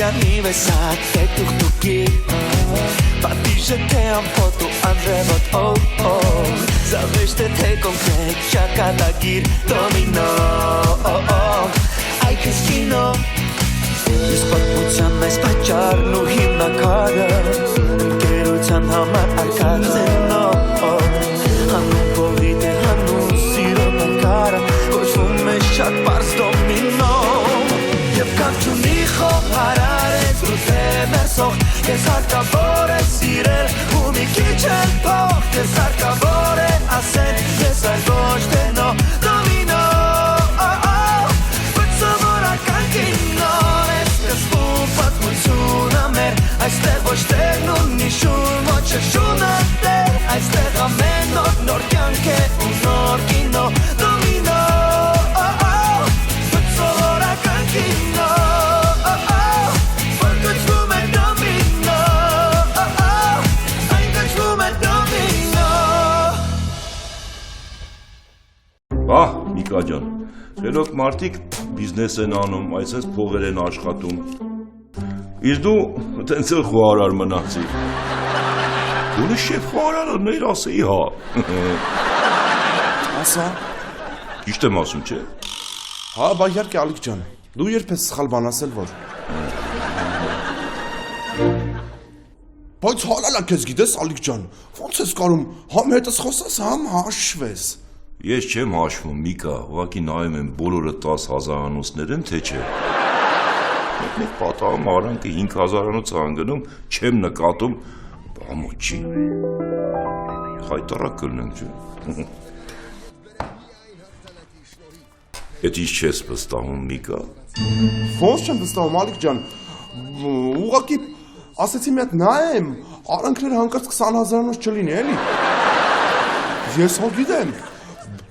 aniversario te tuktuki Patise te amfotu andrevot oh oh Zaveshte te konkret chakatagir domino oh oh Ay keskino Ես պատմության այս պատճառն ու հիմնակարը Ընկերության համար արկածենո Հանուն փողիտ է հանուն սիրո նկարը Կոչվում է շատ պարզ դոմինո Եվ կանչունի խոհարար ես դու թե մերսող Ես հարկավոր է սիրել ու մի քիչ էլ փող Ես հարկավոր է ասել ես այլ ոչ թե նո դոմինո Բծովորական կինո Պատմությունը մեր Այստեղ ոչ տերն ունի շուն Ոչ է շունը տեր Այստեղ ամեն նոր կյանք է ու նոր կինո Դոմինո Բծովորական կինո Որ գծվում է դոմինո Այն գծվում է դոմինո Միկա ջան Խելոք մարդիկ բիզնես են անում Այսպես փողեր են աշխատում Իսկ դու տենց էլ խոհարար մնացի Դու շեփ խոհարարներ ասեի հա Ասա Ճիշտ եմ ասում չէ Հա բա իհարկե Ալիկ ջան Դու երբ ես սխալ բան ասել որ Բայց հալալա քեզ գիտես Ալիկ ջան Ոնց ես կարում համ հետս խոսես համ հաշվես Ես չեմ հաշվում Միկա ուղղակի նայում եմ բոլորը 10,000 անոցներ են թե չէ Մեկ պատահում արանքը 5,000 անոց անգնում չեմ նկատում բամոչի Խայտարակ կլնենք չէ Էդ ինչ չես վստահում Միկա Ոնց չեմ վստահում Ալիկ ջան Ուղղակի ասեցի մի հատ նայեմ արանքները հանկարծ 20,000 անոց չլինի էլի Ես հո գիտեմ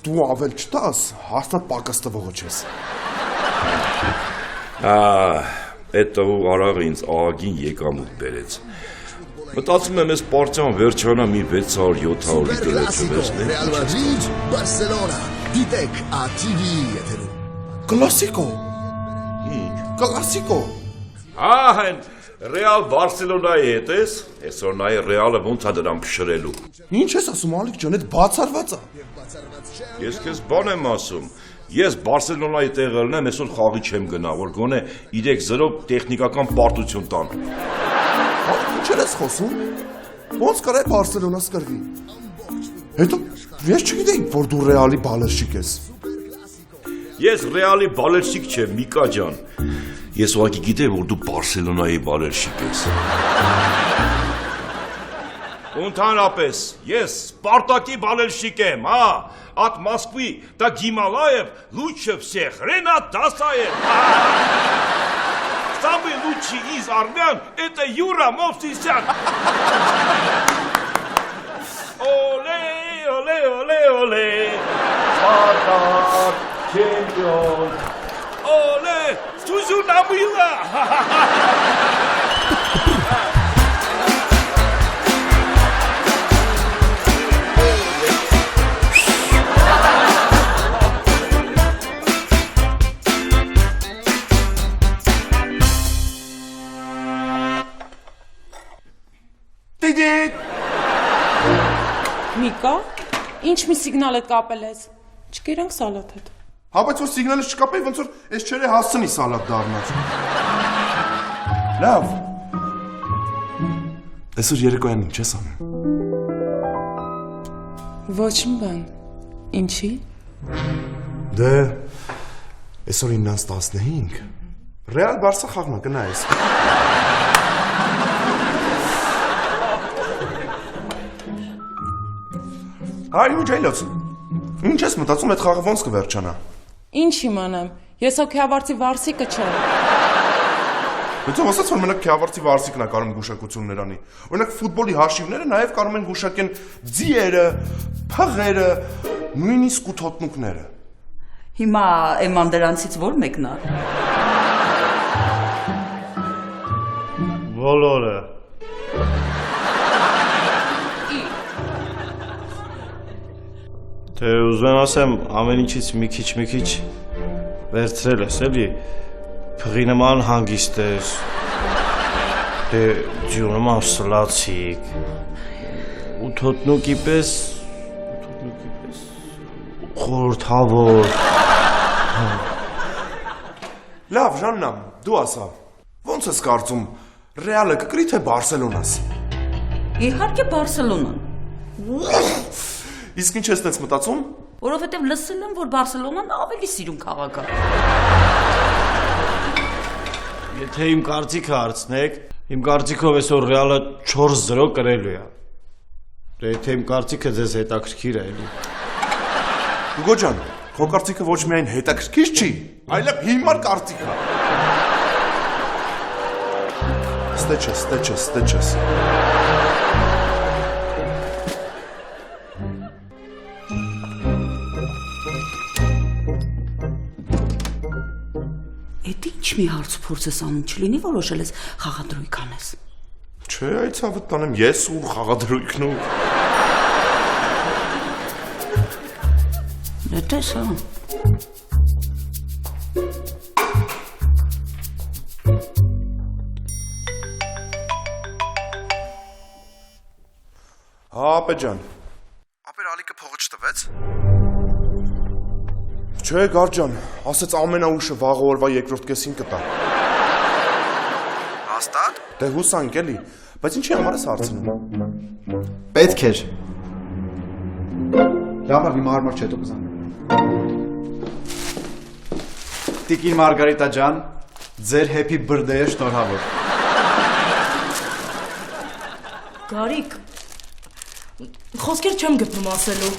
Դու ավել չտաս հաստատ պակաս տվողը չես Այդ տղու արաղը ինձ աղագին եկամուտ բերեց Մտածում եմ ես պարտյան վերջանա մի 600-700 լիտր չվերցնեմ Real Madrid, Barcelona Դիտեք ATV-ի եթերում Կլասիկո Ինչ Կլասիկո Հեն Ռեալ Բարսելոնայի հետ ես Այսօր նայ Ռեալը ոնց է դրան փշրելու Ինչ ես ասում Ալիկ ջան այդ բացառված է Ես քեզ բան եմ ասում Ես Բարսելոնայի տեղը ելնեմ, այսօր խաղի չեմ գնա, որ գոնե 3-0 տեխնիկական պարտություն տան։ Ինչ ես խոսում։ Ոնց կարա Բարսելոնա սկրվի։ Հետո ես չգիտեի, որ դու Ռեալի բալերշիկ ես։ Ես Ռեալի բալերշիկ չեմ, Միկա ջան։ Ես ուղղակի գիտեի, որ դու Բարսելոնայի բալերշիկ ես։ Ընդհանրապես, ես Սպարտակի բալերշիկ եմ, հա։ От Москвы до Гималаев лучше всех Ренат Досаев. Самый лучший из армян это Юра Мовсисян. Оле, оле, оле, оле. Спартак чемпион. Оле, Сузунамила. Միկա, ինչ մի սիգնալ է կապել ես, չկերանք սալատ հետ։ Հա, բայց որ սիգնալը չկապեի, ոնց որ ես չերը հասցնի սալատ դառնաց։ Լավ։ Այսօր երեկոյան ինչ ես անում։ Ոչ մի բան, ինչի։ Դե, այսօր 9:15, Ռեալ Բարսա խաղն է, գնայես։ Հայ ու ջայլոց, ինչ ես մտածում այդ խաղը ոնց կվերջանա։ Ինչ իմանամ, ես հոգեավարձի վարսիկը չեմ։ Բայց ով ասաց, որ մենակ քյավարձի վարսիկն է կարող գուշակություններ անի։ Օրինակ ֆուտբոլի հաշիվները նաև կարող են գուշակեն ձիերը, փղերը, նույնիսկ ութոտնուկները։ Հիմա Էման դրանցից որ մեկն է։ Բոլորը։ Թե ուզում ասեմ ամեն ինչից մի քիչ վերցրել ես էլի, փղի նման հանգիստ ես, Դե ջուրում ամսլացիկ։ Ու թոտնուկի պես խորթավոր։ Լավ, Ժաննա, դու ասա։ Ոնց ես կարծում, Ռեալը կկրի թե Բարսելոնաս։ Իհարկե Բարսելոնան, Իսկ ինչ ես տենց մտածում։ որովհետև լսել եմ, որ Բարսելոնան ավելի սիրուն քաղաք է։ Եթե իմ կարծիքը հարցնեք, իմ կարծիքով այսօր Ռեալը 4-0 կրելու է։ Դե եթե իմ կարծիքը ձեզ հետաքրքիր է էլի։ Ուգո ջան, քո կարծիքը ոչ միայն հետաքրքիր չի, այլև հիմար կարծիք է։ Ստեչես։ Էդ ինչ մի հարց փորձ ես անում, չլինի որոշել ես խաղադրույք անես։ Չէ, այդ ցավը տանեմ ես ու խաղադրույքն ու։ Դες հա։ Ապե ջան։ Ապեր Ալիկը փողը չտվեց։ Չէ, Գար ջան, ասեց ամենաուշը վաղ օրվա երկրորդ կեսին կտա։ Հաստատ։ Դե հուսանք էլի, բայց ինչի համար ես հարցնում։ Պետք էր։ Լավ, հիմա հարմար չէ դու կզան։ Տիկին Մարգարիտա ջան, ձեր happy birthday-ը շնորհավոր։ Գարիկ, խոսքեր չեմ գտնում ասելու։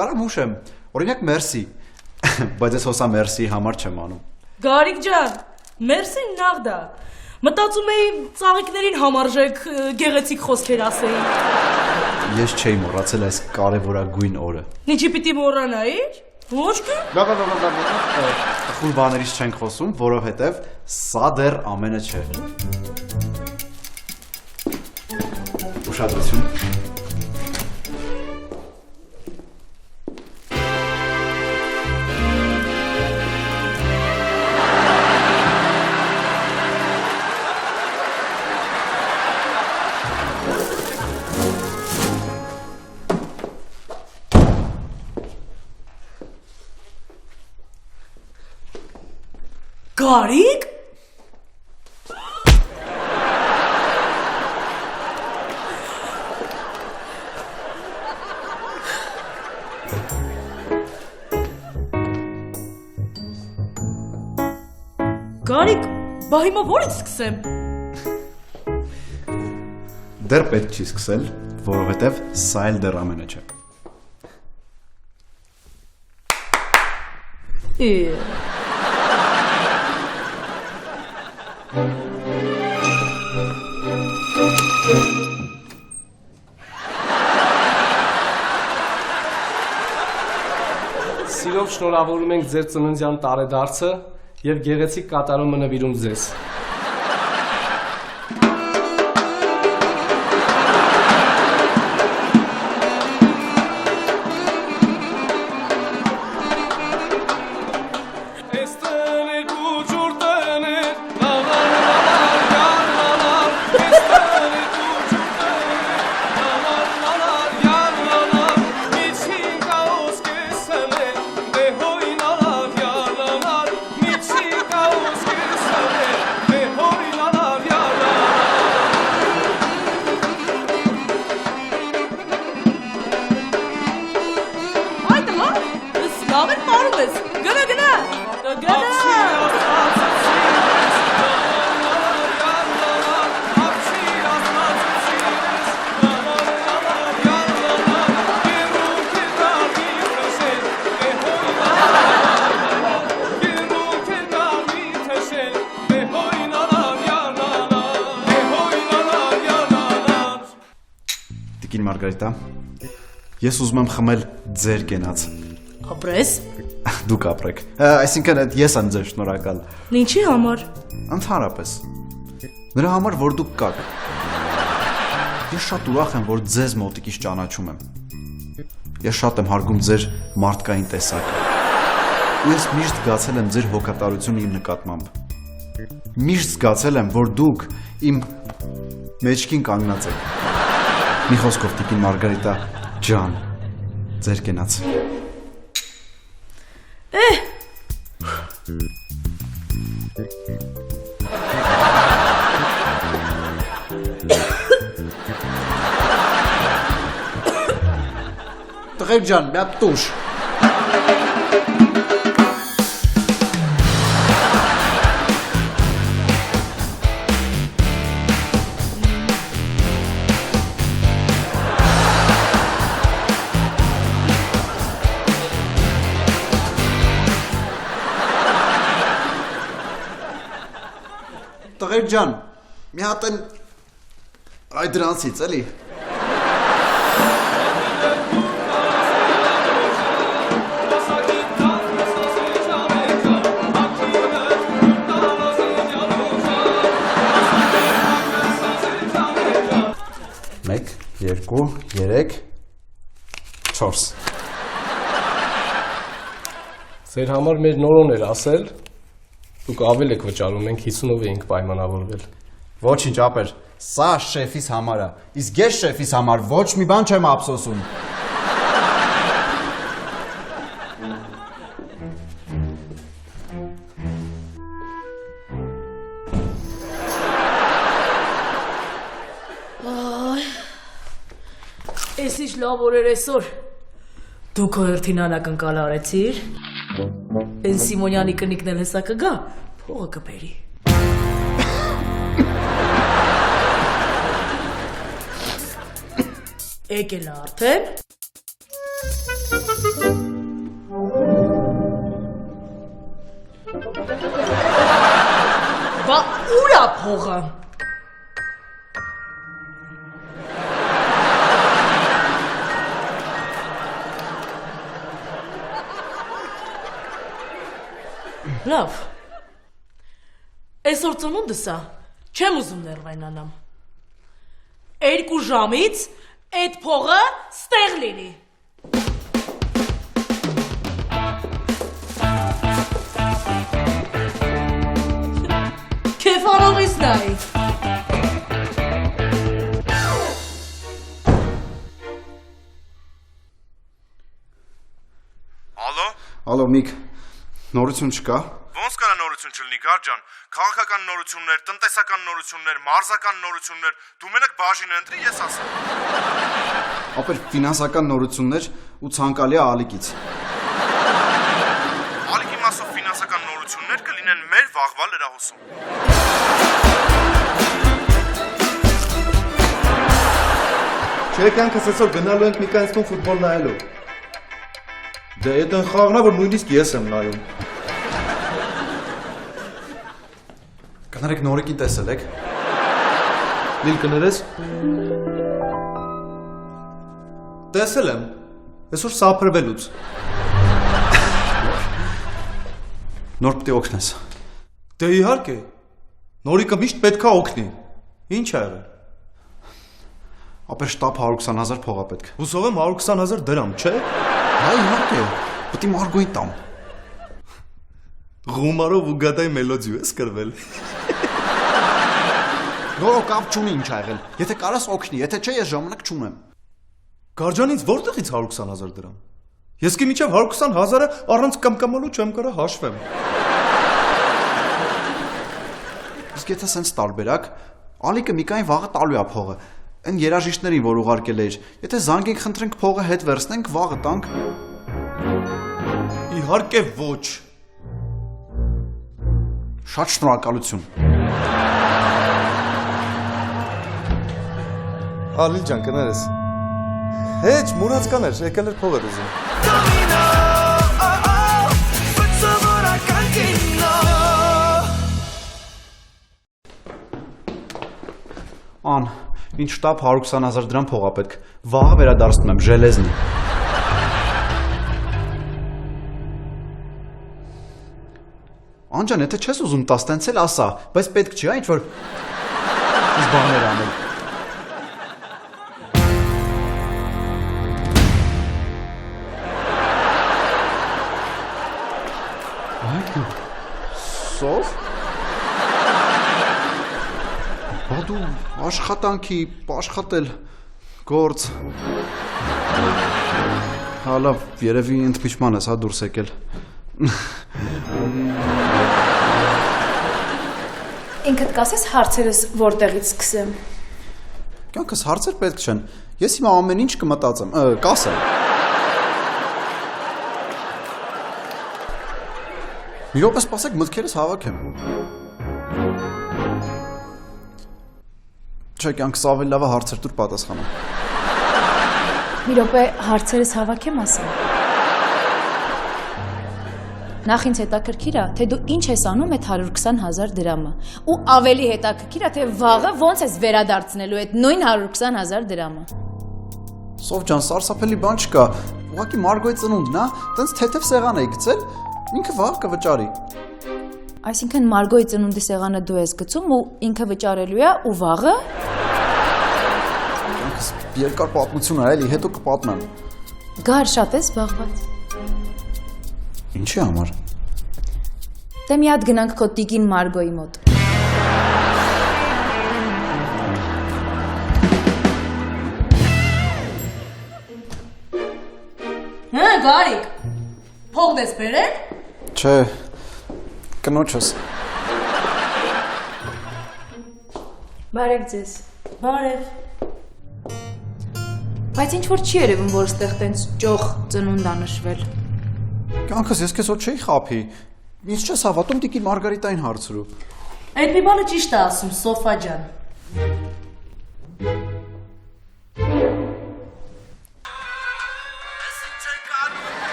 Կարամ հուշեմ, օրինակ մերսի, բայց ես հոսա մերսի համար չեմ անում։ Գարիկ ջան, մերսին նաղդա։ Մտածում էի ծաղիկներին համարժեք գեղեցիկ խոսքեր ասեի։ Ես չէի մոռացել այս կարևորագույն օրը։ Ինչի պիտի մոռանայիր։ Ոչ թե։ Լավ, խուլ բաներից չենք խոսում, որովհետև սա դեռ ամենը չէ։ Ուշադրություն։ Գարիկ։ Գարիկ, բա հիմա որից սկսեմ։ Դեռ պետք չի սկսել, որովհետև սա էլ դեռ ամենը չէ։ Սիրով շնորհավորում ենք ձեր ծննդյան տարեդարձը եւ գեղեցիկ կատարումը նվիրում ձեզ։ Տիկին Մարգարիտա, ես ուզում եմ խմել ձեր կենաց։ Ապրես։ Դուք ապրեք։ Այսինքն ես եմ ձեր շնորհակալ։ Ինչի համար։ Ընդհանրապես։ Նրա համար, որ դուք կաք։ Ես շատ ուրախ եմ, որ ձեզ մոտիկից ճանաչում եմ։ Ես շատ եմ հարգում ձեր մարդկային տեսակը։ Ու ես միշտ զգացել եմ ձեր հոգատարությունը իմ նկատմամբ։ Միշտ զգացել եմ, որ դուք իմ մեջքին կանգնած եք։ Մի խոսքով տիկին Մարգարիտա ջան, ձեր կենաց։ Տղեր ջան, մի հատ տուշ։ Տղեր ջան, մի հատ են այ դրանցից, էլի։ Մեկ, երկու, երեք, չորս։ Ձեր համար մեր նորոն էր ասել, դուք ավել եք վճարում, մենք 50-ով էինք պայմանավորվել։ Ոչինչ, ապեր, սա շեֆիս համար է, իսկ ես շեֆիս համար ոչ մի բան չեմ ափսոսում։ Ես ինչ լավ օրեր այսօր։ Դու քո հերթին անակնկալ արեցիր։ Են Սիմոնյանի կնիկն էլ հեսա կգա, փողը կբերի։ Եկել է արդեն։ Բա ուր է փողը։ Լավ, այսօր ծնունդս է, չեմ ուզում ներվայնանամ, 2 ժամից այդ փողը ստեղ լինի։ Քեֆարողից նայի։ Ալո, Միք, նորություն չկա։ Ոնց կարա նորություն չլինի, Գարջան։ Քաղաքական նորություններ, տնտեսական նորություններ, մարզական նորություններ, դու մենակ բաժին ընտրի, ես ասեմ։ Ապեր ֆինանսական նորություններ ու ցանկալի ալիքից։ Ալիքի մասով ֆինանսական նորություններ կլինեն մեր վաղվա լրահոսում։ Չէ, կյանքս այսօր գնալու ենք մի կանցնում ֆուտբոլ նայելու։ Դե այդ այն խաղն է, որ նույնիսկ ես եմ նայում։ Կներեք նորեկին տեսել եք։ Լիլ կներես։ Տեսել եմ։ Այսօր սափրվելուց։ Նոր պիտի օգնես։ Դե իհարկե։ Նորիկը միշտ պետքա օգնի։ Ինչ ա եղել։ Ապեր շտապ 120,000 փող է պետք։ Հուսով եմ 120,000 դրամ, չէ։ Հա, իհարկե։ Պետք է Մարգոյին տամ։ Ղումարով ու գադայ մելոդիու ես կրվել։ Նորո կապ չունի ինչ ա եղել։ Եթե կարաս օգնի, եթե չէ ես ժամանակ չունեմ։ Գարջանից որտեղից 120,000 դրամ։ Ես կի միջև 120,000-ը առանց կամկամալու չեմ կարա հաշվեմ։ Իսկ եթե սենց տարբերակ, Ալիկը Միկային վաղը տալու է փողը։ Այն երաժիշտներին, որ ուղարկել էր, եթե զանգենք խնդրենք փողը հետ վերցնենք, վաղը տանք։ Իհարկե ոչ։ Շատ շնորհակալություն։ Ալիլ ջան, կներես։ Հեչ, մուրացկան էր, եկել էր փող էր ուզում։ Ան, ինչ շտապ 120,000 դրամ փող է պետք։ Վաղը վերադարձնում եմ Ժելեզնի։ Անջան, եթե չես ուզում տաս, տենց էլ ասա, բայց պետք չի, ինչ որ ես բաներ անել։ Սով։ Բա դու աշխատանքի, աշխատել, գործ։ Հա լավ, երևի ընդմիջման ես, հա դուրս եկել։ Ինքդ կասես հարցերս որտեղից սկսեմ։ Կյանքս հարցեր պետք չեն։ Ես հիմա ամեն ինչ կմտածեմ, կասեմ։ Մի րոպե սպասեք, մտքերս հավաքեմ։ Չէ, կյանքս ավելի լավ է հարցեր դուր պատասխանեմ։ Մի րոպե հարցերս հավաքեմ ասեմ։ Նախ ինձ հետաքրքիր է, թե դու ինչ ես անում այդ 120,000 դրամը։ Ու ավելի հետաքրքիր է, թե վաղը ոնց ես վերադարձնելու այդ նույն 120,000 դրամը։ Սով ջան, սարսափելի բան չկա։ Ուղղակի Մարգոյի ծնունդն է, տենց թեթև սեղան էի գցել, ինքը վաղ կվճարի։ Այսինքն Մարգոյի ծնունդի սեղանը դու ես գցում ու ինքը վճարելու է ու վաղը։ Երկար պատմություն է, էլի, հետո կպատմեմ։ Գար շատ ես զբաղված։ Ինչի համար։ Դե մի հատ գնանք քո տիկին Մարգոյի մոտ։ Հա, Գարիկ։ Փողն ես բերել։ Չէ, կնոջս։ Բարև ձեզ։ Բարև։ Բայց ինչ որ չի երևում, որ ստեղ տենց ճոխ ծնունդ անշվել։ Կյանքս ես քեզ ոչ չէի խափի։ Ինչ չես հավատում տիկին Մարգարիտային հարցրու։ Այդ մի բանը ճիշտ է ասում, Սոֆա ջան։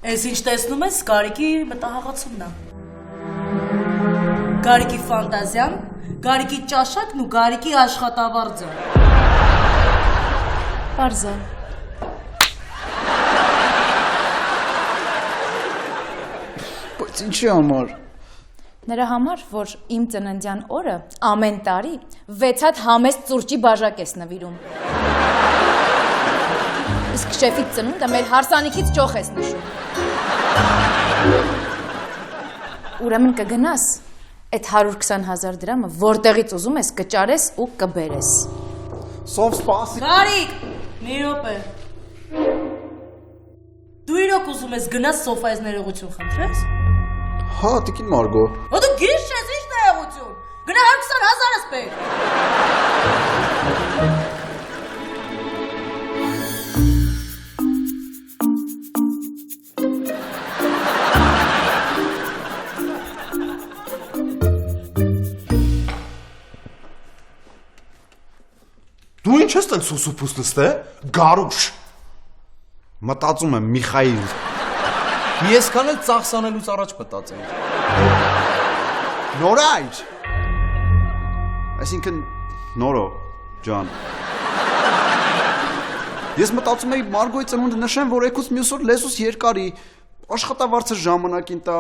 Ես ինչ տեսնում ես, Գարիկի մտահաղացումն է։ Գարիկի ֆանտազիան, Գարիկի ճաշակն ու Գարիկի աշխատավարձը։ Պարզա։ Բայց ինչի համար։ Նրա համար, որ իմ ծննդյան օրը ամեն տարի 6 հատ համեստ ծուրճի բաժակ ես նվիրում։ Իսկ շեֆի ծնունդը մեր հարսանիքից ճոխ ես նշում։ Ուրեմն կգնաս, այդ 120,000 դրամը որտեղից ուզում ես կճարես ու կբերես։ Սով սպասի։ Գարիկ, մի րոպե։ Դու իրոք ուզում ես գնաս Սոֆայից ներողություն խնդրես։ Հա, տիկին Մարգո։ Ո դու գիրշ ես, ինչ ներողություն։ Գնա 120,000-ս բեր։ Դու ինչ ես տենց սուսուփուս նստե։ Գարուշ։ Մտածում եմ Միխայիլ։ Մի այսքան էլ ծախսանելուց առաջ մտածենք։ Նորայր։ Այսինքն նորո ջան։ Ես մտածում էի Մարգոյի ծնունդը նշեմ, որ եկուց մյուս օր լեսուս երկարի, աշխատավարձը ժամանակին տա,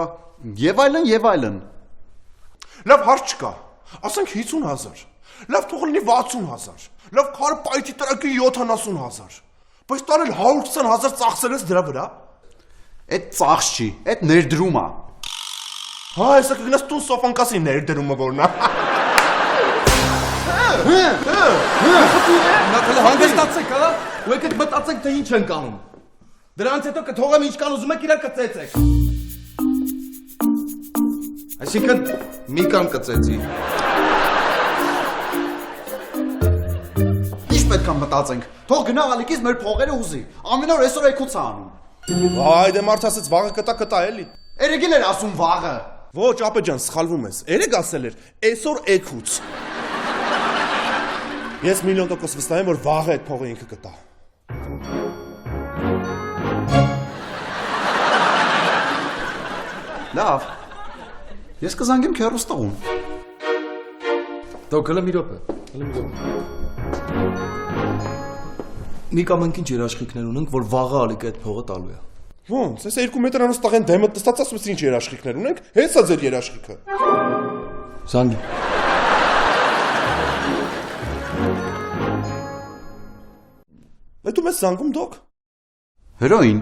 եւ այլն եւ այլն։ Լավ հարց չկա։ Ասենք 50,000։ Լավ թող լինի 60,000։ Լավ քարը պայթի տրակի 70,000։ Բայց տարել 120,000 ծախսել ես դրա վրա։ Այդ ծախս չի, այդ ներդրում է։ Հա, հեսա կգնաս տուն Սոֆանկասի ներդրումը որն է։ Նախել հանգստացեք, հա։ Ու եկեք մտածենք, թե ինչ ենք անում։ Դրանից հետո կթողեմ ինչ կան ուզում եք իրար կծեցեք։ Այսինքն մի կան կծեցի։ Ինչ պետք է մտածենք։ Թող գնա ալիքից մեր փողերը ուզի։ Ամեն օր այսօր եկուց է անում։ Այ դե մարդ ասեց վաղը կտա էլի։ Երեգել էր ասում վաղը։ Ոչ, ապե ջան, սխալվում ես։ Երեկ ասել էր, այսօր եկուց։ Ես 1,000,000% վստահ եմ, որ վաղը այդ փողը ինքը կտա։ Լավ։ Ես կզանգեմ քեռուստաղում։ Դոք հələ մի րոպե։ Մի կամ ինչ երաշխիքներ ունենք, որ վաղը ալիք այդ փողը տալու է։ Ոնց, ես 2 մետրանոց տաղեն դեմը տստած ասում ես ինչ երաշխիքներ ունենք, հեսա ձեր երաշխիքը։ Զանգի։ Այդ ու մեզ զանգում դոք։ Հերոին։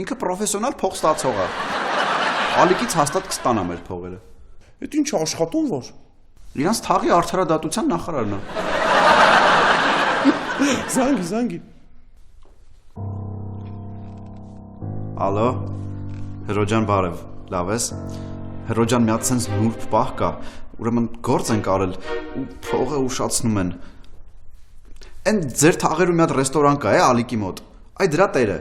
Ինքը պրոֆեսիոնալ փող ստացող է։ Ալիկից հաստատ կստանա մեր փողերը։ Այդ ինչ աշխատում որ։ Իրանց թաղի արդարադատության նախարարն է։ Զանգի։ Ալո։ Հերոջան բարև, լավ ես։ Հերոջան մի հատ sense նուրբ պահ կա, ուրեմն գործ են կարել ու փողը ուշացնում են։ Այն ձեր թաղերում մի հատ ռեստորան կա, Ալիկի մոտ։ Այ դրա տերը։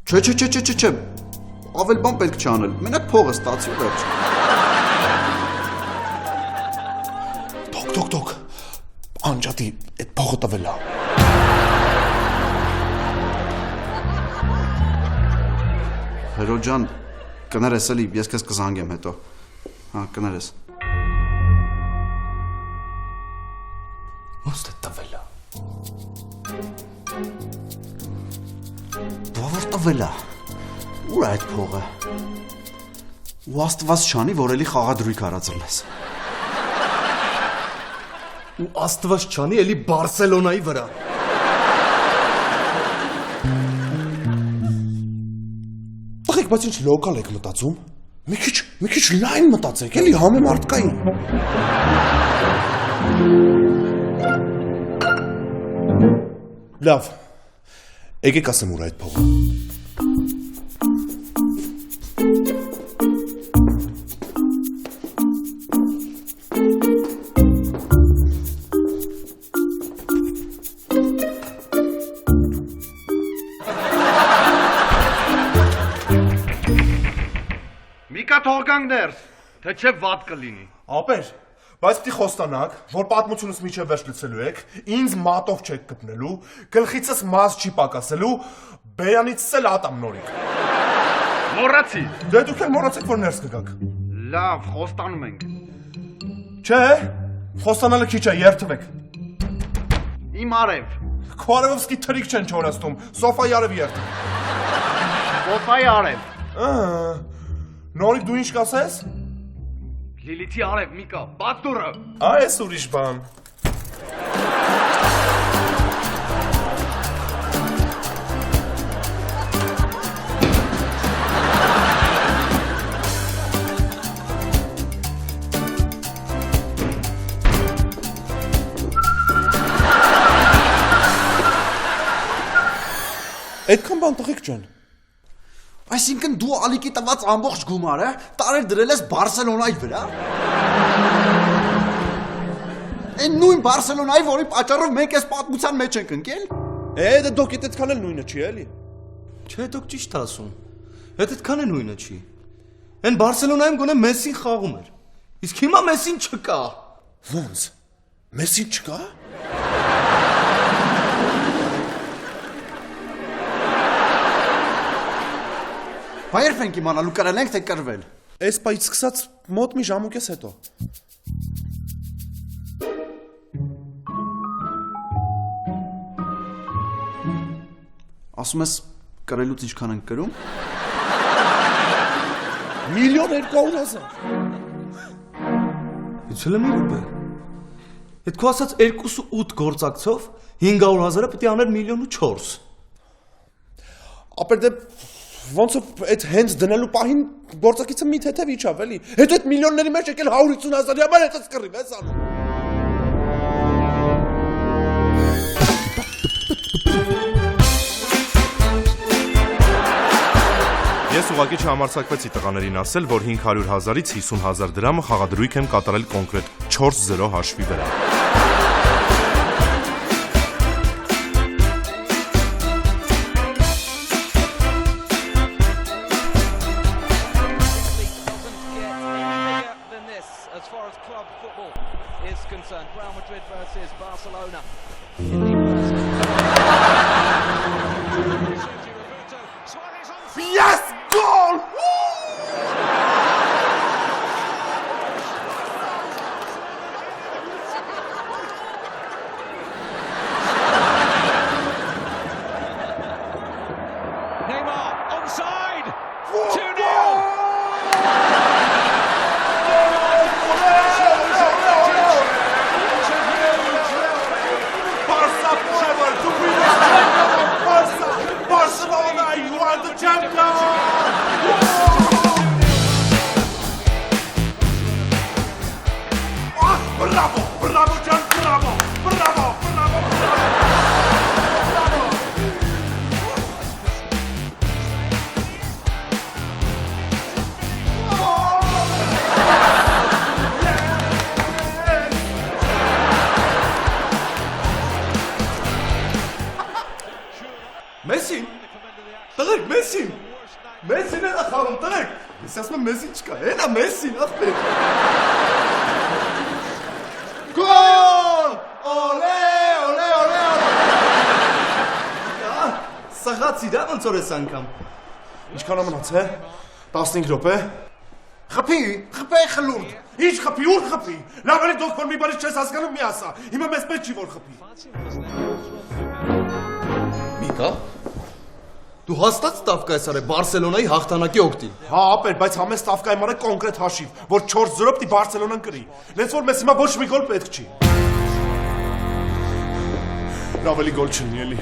Չէ։ Ավել բան պետք չի անել։ Մենակ փողը ստացի ու վերջ։ Թոք։ Անջատի այդ փողը տվել է։ Հերոջան, կներես էլի, ես քեզ կզանգեմ հետո։ Հա, կներես։ Ոնց է տվել է։ Բա որ տվել է։ Ուր է այդ փողը։ Ու Աստված չանի, որ էլի խաղադրույք արածել ես։ Ու Աստված չանի էլի Բարսելոնայի վրա։ Տղեկ, բայց ինչ լոկալ եք մտածում։ Մի քիչ լայն մտածեք, էլի համեմարտկային։ Լավ։ Եկեք ասեմ ուր այդ փողը։ Միկա թողկանք ներս, թե չէ վատ կլինի։ Ապեր, բայց պիտի խոստանաք, որ պատմությունս միջև վերջ լցելու եք, ինձ մատով չեք կպնելու, գլխիցս մազ չի պակասելու, բերանիցս էլ ատամ նորիկ։ Մոռացի։ Դե դուք էլ մոռացեք, որ ներս կգաք։ Լավ, խոստանում ենք։ Չէ, խոստանալը քիչ է, երթվեք։ Իմ արև։ Քո արևովսկի թրիկ չեն չորացնում, սոֆայի արև երթ։ Սոֆայի արև։ Նորիկ դու ինչ կասես։ Լիլիթի արև, Միկա, բաց դուրը։ Այս ուրիշ բան։ Այդքան բան տղեկ ջան։ Այսինքն դու Ալիկի տված ամբողջ գումարը տարել դրել ես Բարսելոնայի վրա։ Այն նույն Բարսելոնայի, որի պատճառով մենք այս պատմության մեջ ենք ընկել։ Դա դուք այդքան էլ նույնը չի, էլի։ Չէ, դուք ճիշտ ասում։ Այդքան է նույնը չի։ Այն Բարսելոնայում գոնե Մեսսին խաղում էր։ Իսկ հիմա Մեսսին չկա։ Ոնց։ Մեսսին չկա։ Բա երբ ենք իմանալու կրել ենք թե կրվել։ Այս պայից սկսած մոտ մի ժամուկես հետո։ Ասում ես կրելուց ինչքան ենք կրում։ 1,200,000։ Իցել եմ իրոք։ Այդ քո ասած 2.8 գործակցով 500,000-ը պետք է աներ 1,4 միլիոն։ Ապեր դե ոնց այդ հենց դնելու պահին գործակիցը մի թեթև իջավ, էլի։ Հետո այդ միլիոնների մեջ եկել 150,000-ի համար հետո սկռիվ ես անում։ Ես ուղղակի չհամարձակվեցի տղաներին ասել, որ 500,000-ից 50,000 դրամը խաղադրույք եմ կատարել կոնկրետ 4-0 հաշվի վրա։ Yes, goal! Neymar onside. 2-0. Barça forever to win. բրավո ջան, բրավո, բրավո, բրավո, բրավո։ Մեսին։ Տղեկ, Մեսին։ Մեսին է խաղում, տղեկ։ Ես ասում եմ Մեսին չկա, հենա Մեսին, ախպեր։ Գոլ! Օլե, օլե, օլե, օլե։ Սաղացի դա ոնց որ ես անգամ։ Ինչքան ամնաց է։ 15 րոպե։ Խփի, խփե խլուրդ։ Ինչ խփի, ուր խփի։ Լավ է դոկտոր մի բանի չես հասկանում մի ասա։ Հիմա մեզ պետք չի որ խփի։ Միկա։ Դու հաստատ ստավկա ես արել Բարսելոնայի հաղթանակի օգտին։ Հա, ապեր, բայց համես ստավկա եմ արել կոնկրետ հաշիվ, որ 4-0 պիտի Բարսելոնան կրի։ Լենց որ մեզ հիմա ոչ մի գոլ պետք չի։ Լավ էլի գոլ չլինի էլի։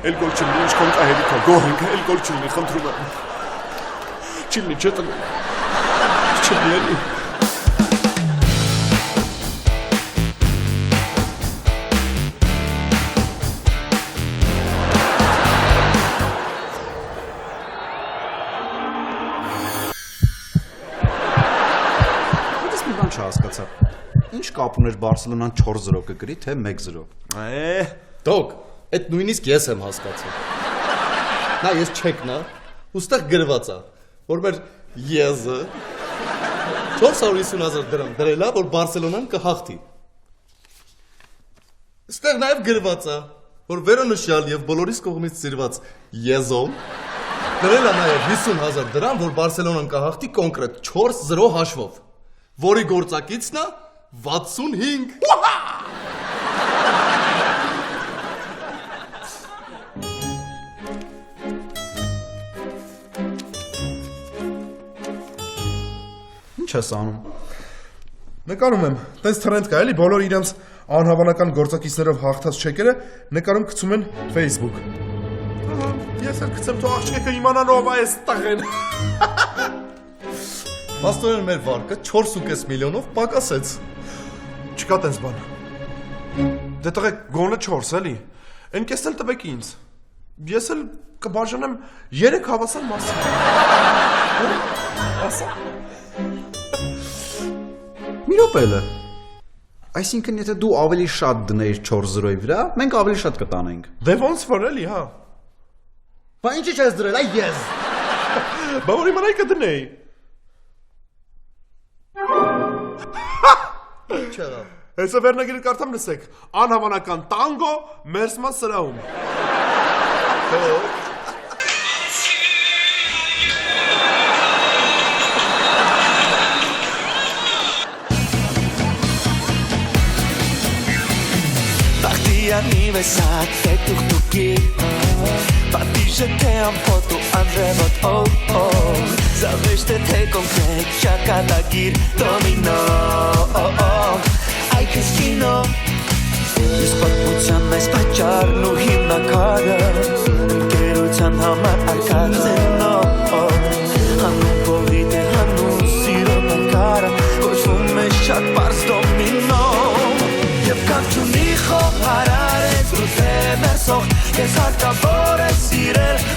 Էլ գոլ չլինի, ինչքան կա հետիքա, գոհենք, էլ գոլ չլինի, խնդրում եմ։ Չլինի, չէ տնի։ Չլինի էլի։ Չհասկացա։ Ինչ կապ ուներ Բարսելոնան 4-0 կգրի, թե 1-0։ Դոկ, այդ նույնիսկ ես եմ հասկացել։ Նա ես չեկնա, ուստեղ գրված է, որ մեր եզը 450,000 դրամ դրել է, որ Բարսելոնան կհաղթի։ Այստեղ նաև գրված է, որ վերոնշյալ եւ բոլորիս կողմից սիրված եզոն դրել է նաև 50,000 դրամ, որ Բարսելոնան կհաղթի կոնկրետ 4-0 հաշվով։ Որի գործակիցն է 65։ Ինչ ես անում։ Նկարում եմ, տես թրենդ կա էլի, բոլոր իրենց անհավանական գործակիցներով հաղթած չեկերը նկարում գցում են Facebook։ Ես էլ գցեմ թող աղջիկը իմանան ով է այս տղեն։ Պաստորեն մեր վարկը 4.5 միլիոնով պակասեց։ Չկա տենց բան։ Դե տղեկ գոնը 4 էլի։ Են կես էլ տվեք ինձ։ Ես էլ կբաժանեմ 3 հավասար մասի։ Ասա։ Մի րոպե։ Այսինքն եթե դու ավելի շատ դնեիր 4-0-ի վրա, մենք ավելի շատ կտանենք։ Դե ոնց որ էլի, հա։ Բա ինչի՞ չես դրել, այ ես։ Բա որ իմանայի կդնեի։ Չեղավ։ Հեսա վերնագիրը կարդամ լսեք, անհավանական տանգո մերսման սրահում։ Aniversario de tu Patrícia tem a foto André oh oh Zaveste te concret Chacata gir domino oh oh Ai Cristino Իսպատության այս պաճարն ու հիմնակարը Ընկերության համար արկածենո Հանուն փողիտ է հանուն սիրո նկարը Կոչվում է շատ պարզ դոմինո Եվ կանչունի խոհարար ես դու թե մերսող Ես հարկավոր է սիրել